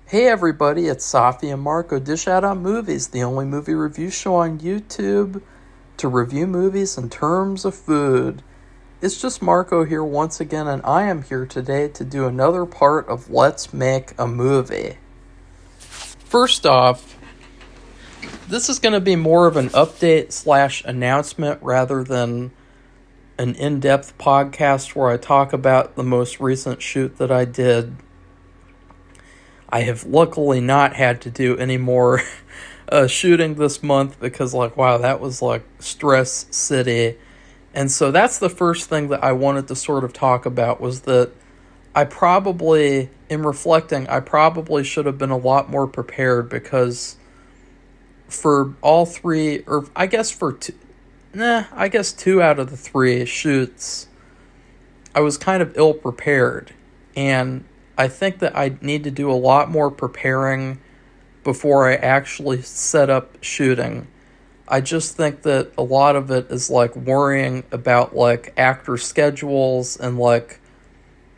Hey everybody, it's Safi and Marco Dish Out on Movies, the only movie review show on YouTube to review movies in terms of food. It's just Marco here once again, and I am here today to do another part of Let's Make a Movie. First off, this is going to be more of an update slash announcement rather than an in-depth podcast where I talk about the most recent shoot that I did. I have luckily not had to do any more shooting this month because, wow, that was stress city. And so that's the first thing that I wanted to sort of talk about was that in reflecting, I probably should have been a lot more prepared because for all three, or I guess two out of the three shoots, I was kind of ill prepared. And I think that I need to do a lot more preparing before I actually set up shooting. I just think that a lot of it is worrying about actor schedules and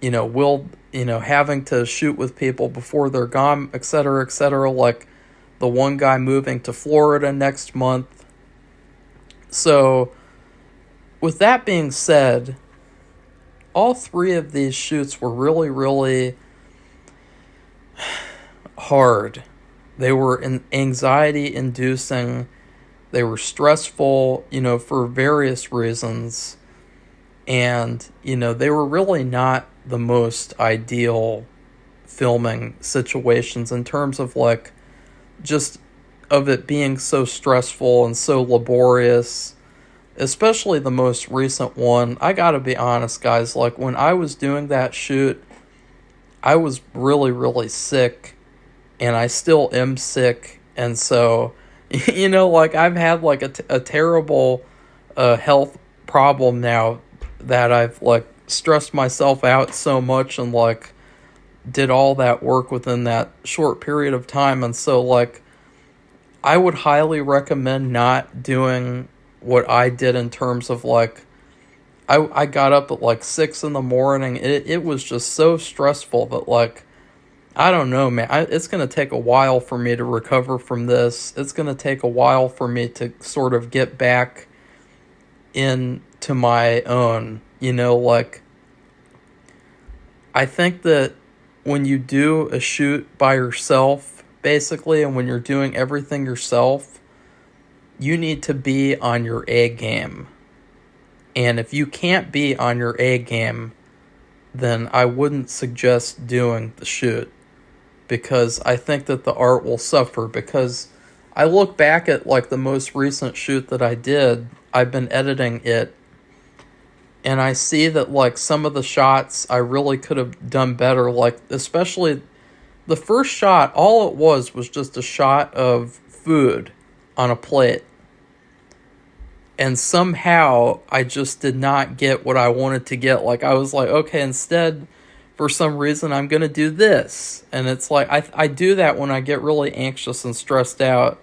having to shoot with people before they're gone, etc., etc. Like the one guy moving to Florida next month. So, with that being said, all three of these shoots were really, really hard. They were anxiety inducing. They were stressful, for various reasons. And, they were really not the most ideal filming situations in terms of just of it being so stressful and so laborious. Especially the most recent one. I gotta be honest, guys, when I was doing that shoot, I was really, really sick, and I still am sick, and so, I've had, a terrible health problem now that I've, stressed myself out so much and, did all that work within that short period of time, and so, I would highly recommend not doing what I did in terms of, I got up at 6 in the morning. It was just so stressful that I don't know, man. It's going to take a while for me to recover from this. It's going to take a while for me to sort of get back into my own, I think that when you do a shoot by yourself, basically, and when you're doing everything yourself, you need to be on your A game. And if you can't be on your A game, then I wouldn't suggest doing the shoot. Because I think that the art will suffer. Because I look back at the most recent shoot that I did. I've been editing it. And I see that some of the shots I really could have done better. Especially the first shot, all it was just a shot of food on a plate. And somehow, I just did not get what I wanted to get. I was okay, instead, for some reason, I'm going to do this. And it's I do that when I get really anxious and stressed out.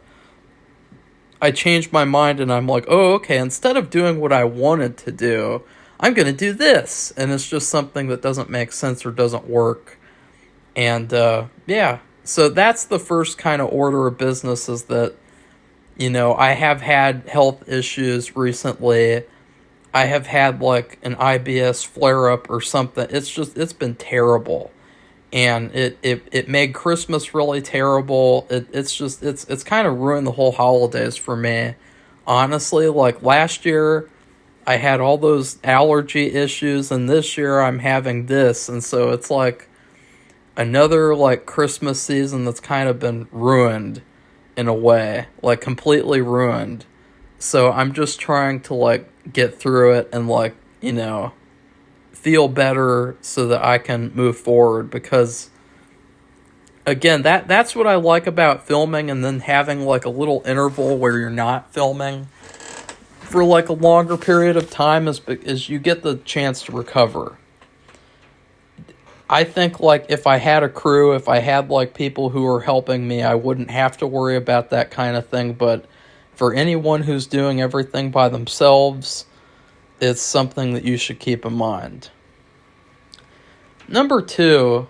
I change my mind and I'm okay, instead of doing what I wanted to do, I'm going to do this. And it's just something that doesn't make sense or doesn't work. And, yeah. So that's the first kind of order of business is that, I have had health issues recently. I have had an IBS flare-up or something. It's been terrible. And it made Christmas really terrible. It's kind of ruined the whole holidays for me. Honestly, last year, I had all those allergy issues, and this year I'm having this. And so it's another Christmas season that's kind of been ruined. In a way, completely ruined. So I'm just trying to get through it and feel better so that I can move forward, because again, that's what I like about filming, and then having a little interval where you're not filming for a longer period of time is you get the chance to recover. I think if I had a crew, if I had people who are helping me, I wouldn't have to worry about that kind of thing. But for anyone who's doing everything by themselves, it's something that you should keep in mind. Number 2,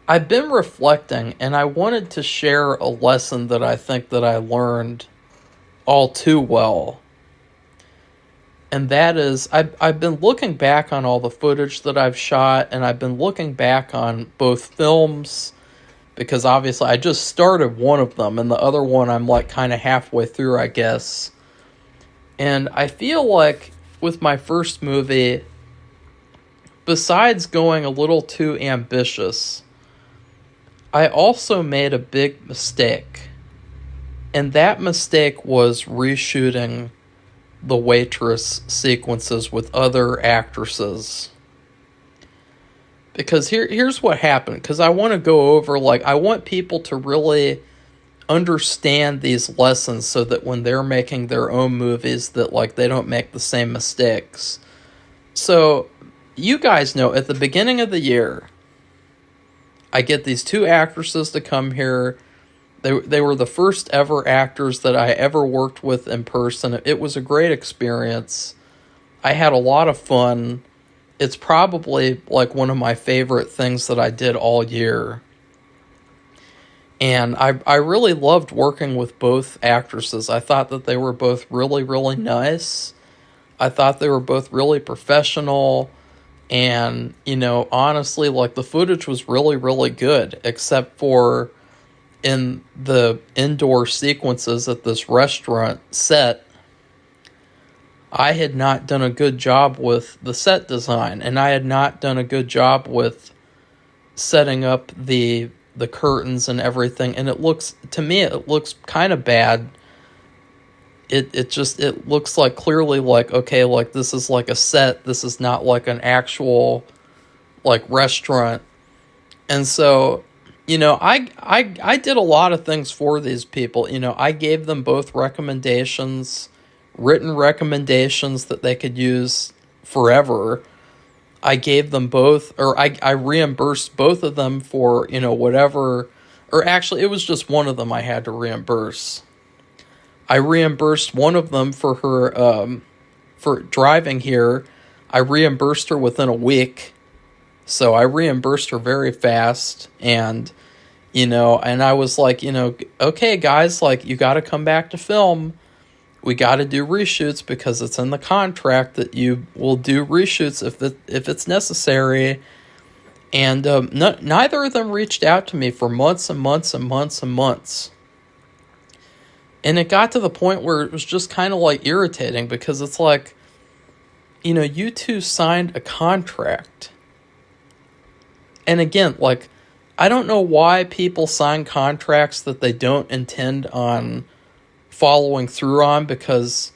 I've been reflecting, and I wanted to share a lesson that I think that I learned all too well. And that is, I've been looking back on all the footage that I've shot, and I've been looking back on both films, because obviously I just started one of them, and the other one I'm like kind of halfway through, I guess. And I feel like with my first movie, besides going a little too ambitious, I also made a big mistake. And that mistake was reshooting the waitress sequences with other actresses. Because here's what happened. Because I want to go over, like, I want people to really understand these lessons so that when they're making their own movies, that, like, they don't make the same mistakes. So, you guys know, at the beginning of the year, I get these two actresses to come here. They were the first ever actors that I ever worked with in person. It was a great experience. I had a lot of fun. It's probably like one of my favorite things that I did all year. And I really loved working with both actresses. I thought that they were both really, really nice. I thought they were both really professional. And, you know, honestly, like, the footage was really, really good, except for in the indoor sequences at this restaurant set. I had not done a good job with the set design, and I had not done a good job with setting up the curtains and everything, and it looks, to me, it looks kind of bad. It looks like, clearly, like, okay, like, this is like a set, this is not like an actual, like, restaurant. And so, you know, I did a lot of things for these people. You know, I gave them both recommendations, written recommendations that they could use forever. I gave them both, or I reimbursed both of them for, you know, whatever, or actually it was just one of them I had to reimburse. I reimbursed one of them for her, for driving here. I reimbursed her within a week. So I reimbursed her very fast, and, you know, and I was like, you know, okay, guys, like, you got to come back to film. We got to do reshoots because it's in the contract that you will do reshoots if it's necessary. And neither of them reached out to me for months and months and months and months. And it got to the point where it was just kind of like irritating, because it's like, you know, you two signed a contract. And again, like, I don't know why people sign contracts that they don't intend on following through on, because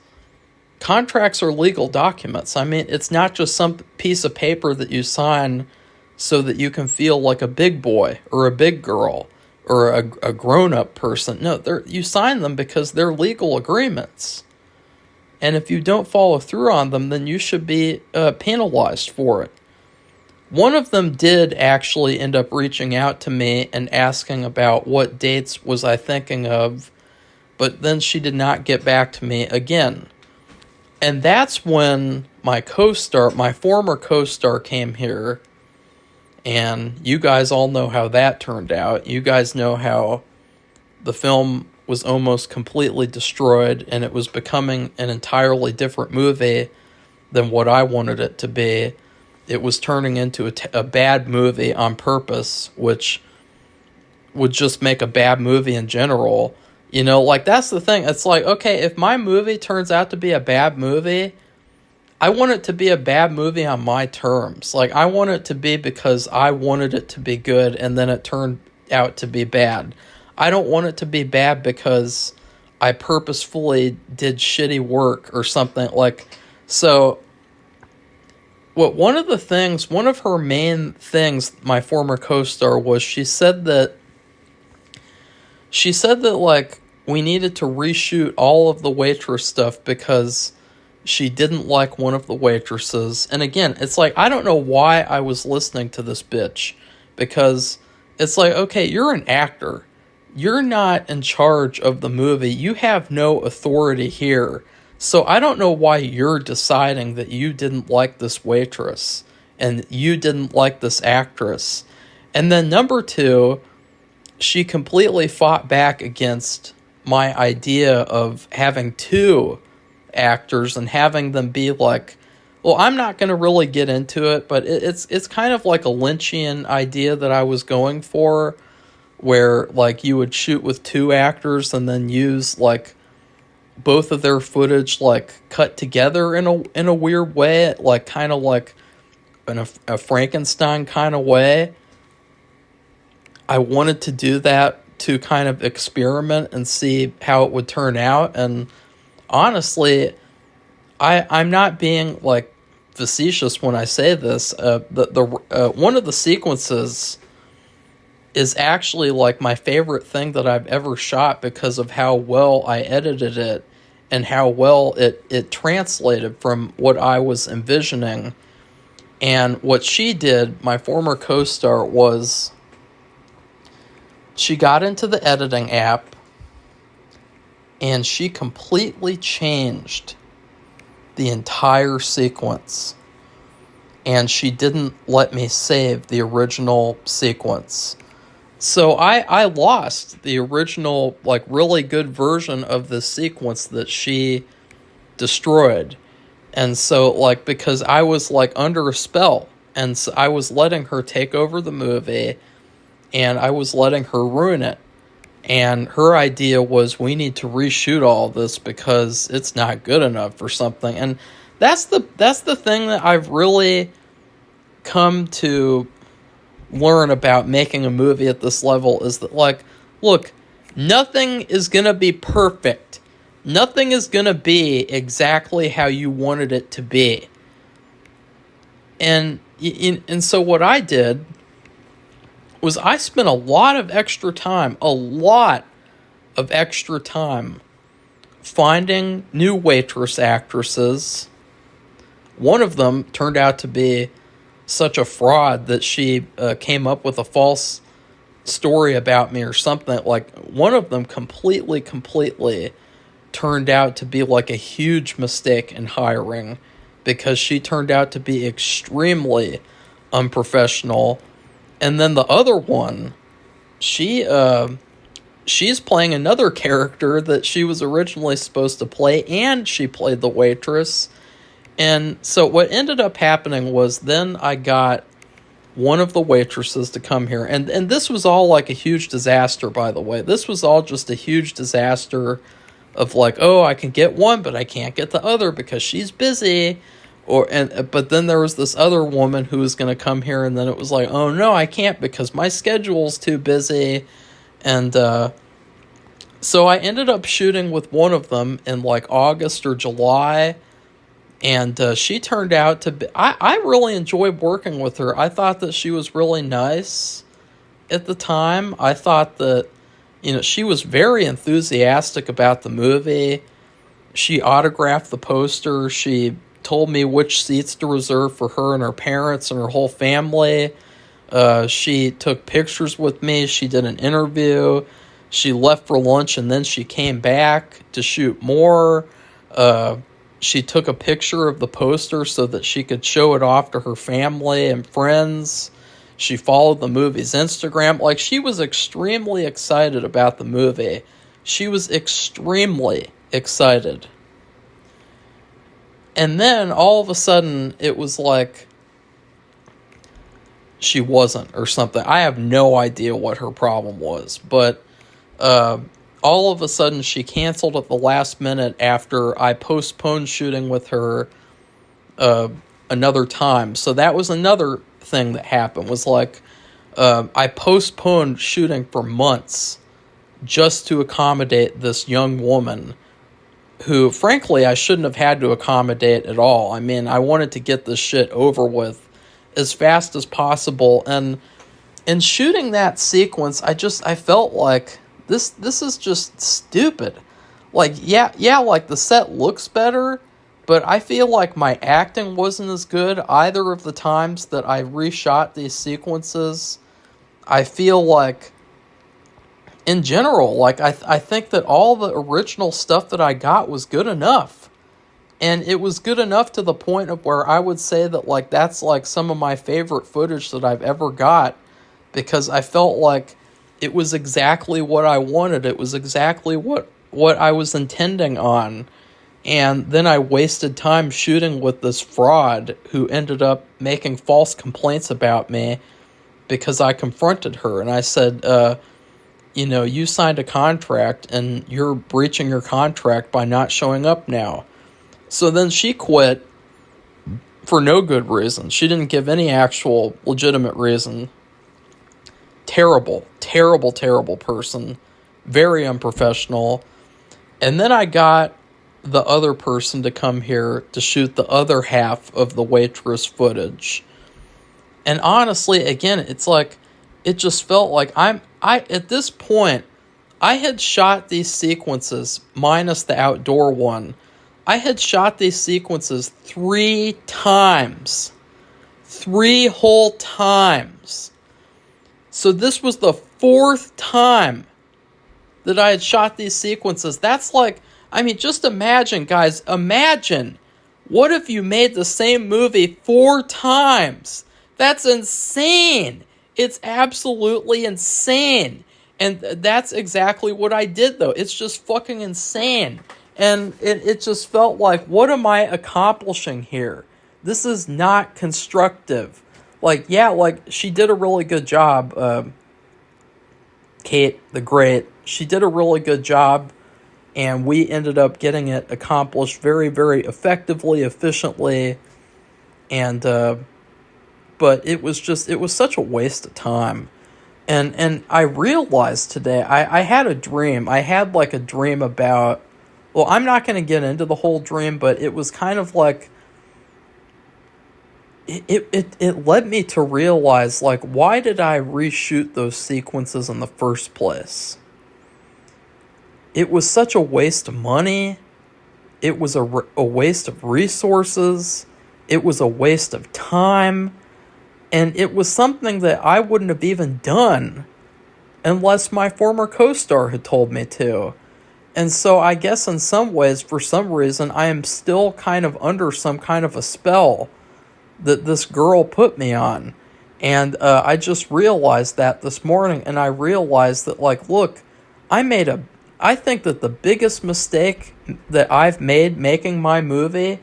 contracts are legal documents. I mean, it's not just some piece of paper that you sign so that you can feel like a big boy or a big girl or a grown-up person. No, you sign them because they're legal agreements. And if you don't follow through on them, then you should be penalized for it. One of them did actually end up reaching out to me and asking about what dates was I thinking of, but then she did not get back to me again. And that's when my former co-star came here, and you guys all know how that turned out. You guys know how the film was almost completely destroyed, and it was becoming an entirely different movie than what I wanted it to be. It was turning into a bad movie on purpose, which would just make a bad movie in general. You know, like, that's the thing. It's like, okay, if my movie turns out to be a bad movie, I want it to be a bad movie on my terms. Like, I want it to be because I wanted it to be good, and then it turned out to be bad. I don't want it to be bad because I purposefully did shitty work or something. Like, so one of her main things, my former co-star, was she said that like, we needed to reshoot all of the waitress stuff because she didn't like one of the waitresses. And again, it's like, I don't know why I was listening to this bitch, because it's like, okay, you're an actor. You're not in charge of the movie. You have no authority here. So I don't know why you're deciding that you didn't like this waitress and you didn't like this actress. And then number two, she completely fought back against my idea of having two actors and having them be like, well, I'm not going to really get into it, but it's kind of like a Lynchian idea that I was going for, where like you would shoot with two actors and then use like both of their footage like cut together in a weird way, like kind of like in a Frankenstein kind of way. I wanted to do that to kind of experiment and see how it would turn out. And honestly, I'm not being like facetious when I say this. The one of the sequences is actually like my favorite thing that I've ever shot because of how well I edited it and how well it translated from what I was envisioning. And what she did, my former co-star, was she got into the editing app and she completely changed the entire sequence. And she didn't let me save the original sequence. So I lost the original, like, really good version of this sequence that she destroyed. And so, like, because I was, like, under a spell, and so I was letting her take over the movie, and I was letting her ruin it. And her idea was, we need to reshoot all this because it's not good enough for something. And that's the thing that I've really come to learn about making a movie at this level, is that, like, look, nothing is going to be perfect. Nothing is going to be exactly how you wanted it to be. And so what I did was I spent a lot of extra time finding new waitress actresses. One of them turned out to be such a fraud that she came up with a false story about me or something. Like, one of them completely turned out to be like a huge mistake in hiring, because she turned out to be extremely unprofessional. And then the other one, she's playing another character that she was originally supposed to play, and she played the waitress. And so what ended up happening was, then I got one of the waitresses to come here. And this was all like a huge disaster, by the way. This was all just a huge disaster of like, oh, I can get one, but I can't get the other because she's busy. But then there was this other woman who was going to come here, and then it was like, oh no, I can't because my schedule's too busy. And so I ended up shooting with one of them in like August or July, and she turned out to be, I really enjoyed working with her. I thought that she was really nice at the time. I thought that, she was very enthusiastic about the movie. She autographed the poster. She told me which seats to reserve for her and her parents and her whole family. She took pictures with me. She did an interview. She left for lunch, and then she came back to shoot more. She took a picture of the poster so that she could show it off to her family and friends. She followed the movie's Instagram. Like, she was extremely excited about the movie. She was extremely excited. And then all of a sudden, it was like she wasn't, or something. I have no idea what her problem was. But all of a sudden, she canceled at the last minute after I postponed shooting with her another time. So that was another thing that happened, was like, I postponed shooting for months just to accommodate this young woman who, frankly, I shouldn't have had to accommodate at all. I mean, I wanted to get this shit over with as fast as possible. And in shooting that sequence, I felt like this is just stupid. Like, yeah, like the set looks better, but I feel like my acting wasn't as good either of the times that I reshot these sequences. I feel like, in general, like, I think that all the original stuff that I got was good enough. And it was good enough to the point of where I would say that, like, that's, like, some of my favorite footage that I've ever got because I felt like it was exactly what I wanted. It was exactly what I was intending on. And then I wasted time shooting with this fraud who ended up making false complaints about me because I confronted her and I said, you signed a contract and you're breaching your contract by not showing up now. So then she quit for no good reason. She didn't give any actual legitimate reason. Terrible, terrible, terrible person. Very unprofessional. And then I got the other person to come here to shoot the other half of the waitress footage. And honestly, again, it's like, it just felt like I at this point, I had shot these sequences, minus the outdoor one. I had shot these sequences 3 times. 3 whole times. So this was the 4th time that I had shot these sequences. That's like, just imagine, guys, imagine, what if you made the same movie 4 times? That's insane. It's absolutely insane. And that's exactly what I did, though. It's just fucking insane. And it just felt like, what am I accomplishing here? This is not constructive. She did a really good job. Kate the Great, she did a really good job. And we ended up getting it accomplished very, very effectively, efficiently. And, but it was such a waste of time. And I realized today, I had a dream. I had like a dream about, well, I'm not going to get into the whole dream, but it was kind of like, it led me to realize, like, why did I reshoot those sequences in the first place? It was such a waste of money. It was a waste of resources. It was a waste of time. And it was something that I wouldn't have even done unless my former co-star had told me to. And so I guess in some ways, for some reason, I am still kind of under some kind of a spell that this girl put me on. And I just realized that this morning, and I realized that, like, look, I think that the biggest mistake that I've made making my movie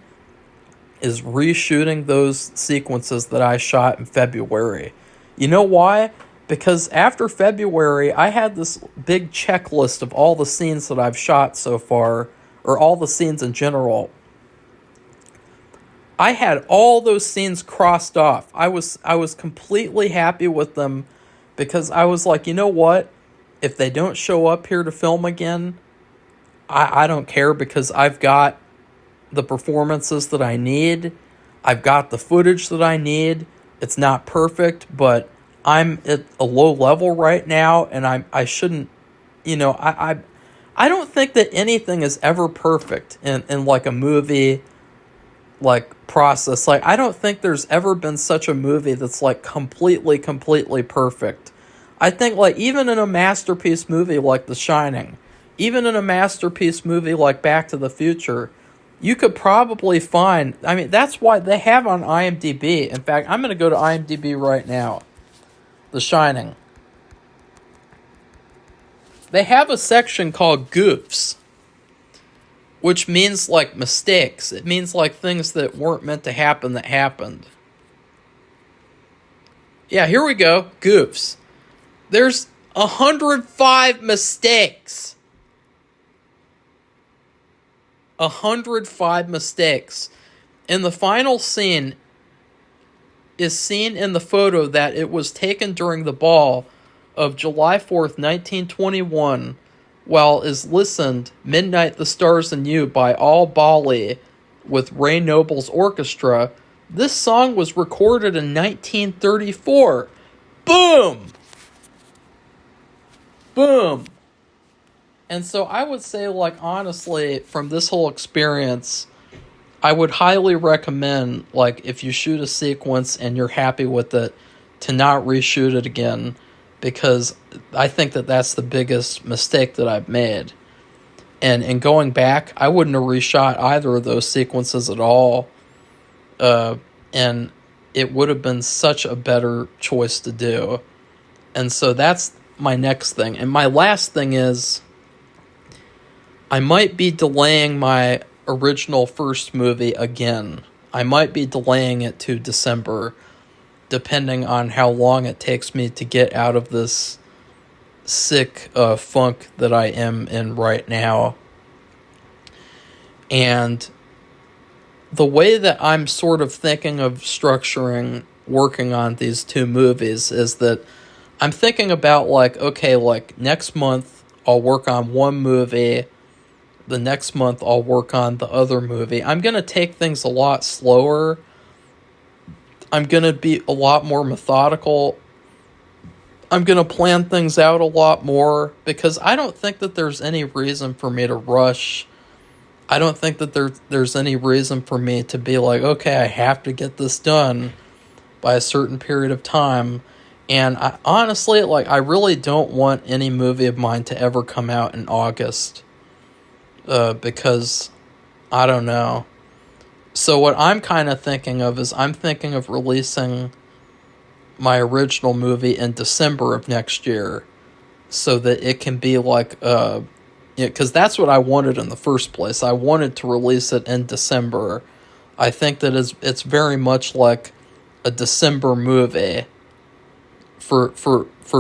is reshooting those sequences that I shot in February. You know why? Because after February, I had this big checklist of all the scenes that I've shot so far, or all the scenes in general. I had all those scenes crossed off. I was completely happy with them because I was like, you know what? If they don't show up here to film again, I don't care, because I've got the performances that I need. I've got the footage that I need. It's not perfect, but I'm at a low level right now, and I shouldn't, I don't think that anything is ever perfect in like a movie like process. Like, I don't think there's ever been such a movie that's like completely perfect. I think, like, even in a masterpiece movie like The Shining, even in a masterpiece movie like Back to the Future, you could probably find, that's why they have on IMDb. In fact, I'm going to go to IMDb right now. The Shining. They have a section called Goofs, which means, like, mistakes. It means, like, things that weren't meant to happen that happened. Yeah, here we go. Goofs. There's 105 mistakes. 105 mistakes. And the final scene is seen in the photo that it was taken during the ball of July 4th, 1921, while is listened Midnight, the Stars and You by Al Bali with Ray Noble's orchestra. This song was recorded in 1934. Boom! Boom! And so I would say, like, honestly, from this whole experience, I would highly recommend, like, if you shoot a sequence and you're happy with it, to not reshoot it again, because I think that that's the biggest mistake that I've made. And in going back, I wouldn't have reshot either of those sequences at all. And it would have been such a better choice to do. And so that's my next thing. And my last thing is I might be delaying my original first movie again. I might be delaying it to December, depending on how long it takes me to get out of this sick funk that I am in right now. And the way that I'm sort of thinking of structuring working on these two movies is that I'm thinking about, like, okay, like, next month I'll work on one movie, the next month I'll work on the other movie. I'm going to take things a lot slower. I'm going to be a lot more methodical. I'm going to plan things out a lot more, because I don't think that there's any reason for me to rush. I don't think that there's any reason for me to be like, okay, I have to get this done by a certain period of time. And I honestly, like, I really don't want any movie of mine to ever come out in August. Because, I don't know. So what I'm kind of thinking of is I'm thinking of releasing my original movie in December of next year, so that it can be like, because that's what I wanted in the first place. I wanted to release it in December. I think that it's very much like a December movie, for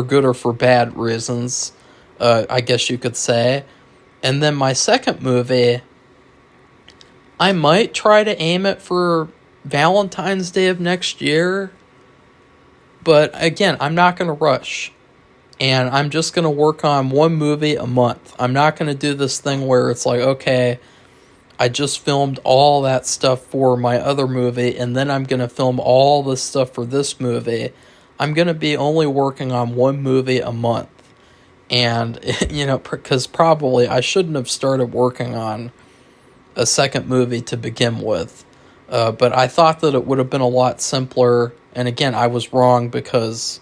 good or for bad reasons, I guess you could say. And then my second movie, I might try to aim it for Valentine's Day of next year. But again, I'm not going to rush. And I'm just going to work on one movie a month. I'm not going to do this thing where it's like, okay, I just filmed all that stuff for my other movie, and then I'm going to film all this stuff for this movie. I'm going to be only working on one movie a month. And, because probably I shouldn't have started working on a second movie to begin with. But I thought that it would have been a lot simpler. And again, I was wrong, because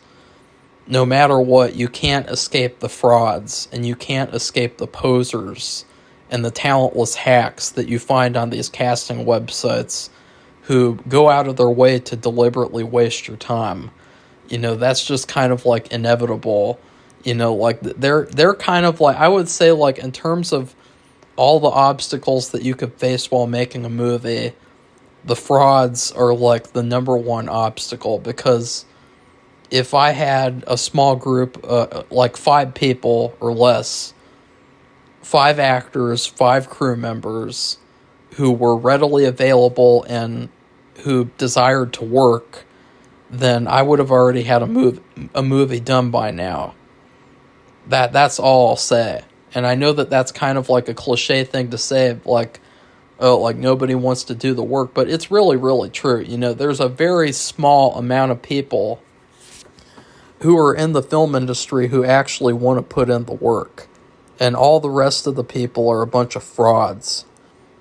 no matter what, you can't escape the frauds, and you can't escape the posers and the talentless hacks that you find on these casting websites who go out of their way to deliberately waste your time. That's just kind of like inevitable. Like they're kind of like, I would say, like, in terms of all the obstacles that you could face while making a movie, the frauds are like the number one obstacle. Because if I had a small group, like 5 people or less, 5 actors, 5 crew members who were readily available and who desired to work, then I would have already had a movie done by now. That's all I'll say. And I know that that's kind of like a cliche thing to say, like, oh, like nobody wants to do the work, but it's really, really true. There's a very small amount of people who are in the film industry who actually want to put in the work. And all the rest of the people are a bunch of frauds.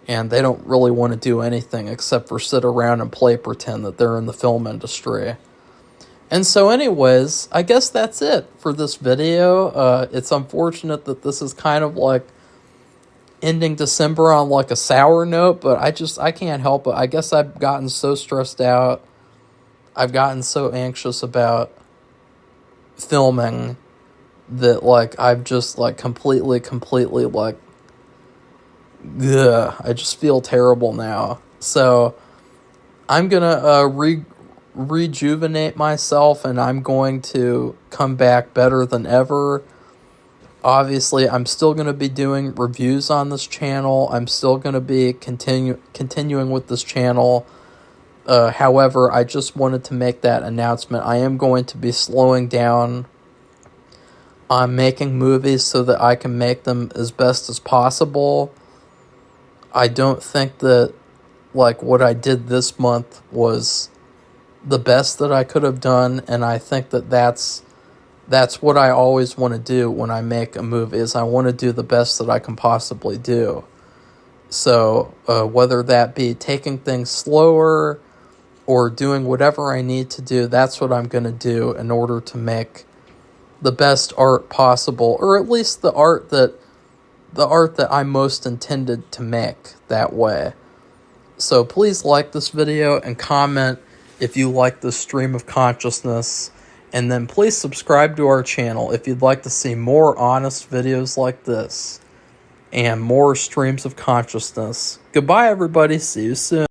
And they don't really want to do anything except for sit around and play pretend that they're in the film industry. And so anyways, I guess that's it for this video. It's unfortunate that this is kind of like ending December on like a sour note, but I can't help it. I guess I've gotten so stressed out. I've gotten so anxious about filming that, like, I've just, like, completely, like, ugh, I just feel terrible now. So I'm gonna rejuvenate myself, and I'm going to come back better than ever. Obviously, I'm still going to be doing reviews on this channel. I'm still going to be continuing with this channel. However, I just wanted to make that announcement. I am going to be slowing down on making movies so that I can make them as best as possible. I don't think that, like, what I did this month was the best that I could have done, and I think that that's what I always want to do when I make a movie, is I want to do the best that I can possibly do. So, whether that be taking things slower or doing whatever I need to do, that's what I'm going to do in order to make the best art possible, or at least the art that I most intended to make that way. So please like this video and comment if you like this stream of consciousness, And then please subscribe to our channel if you'd like to see more honest videos like this and more streams of consciousness. Goodbye, everybody. See you soon.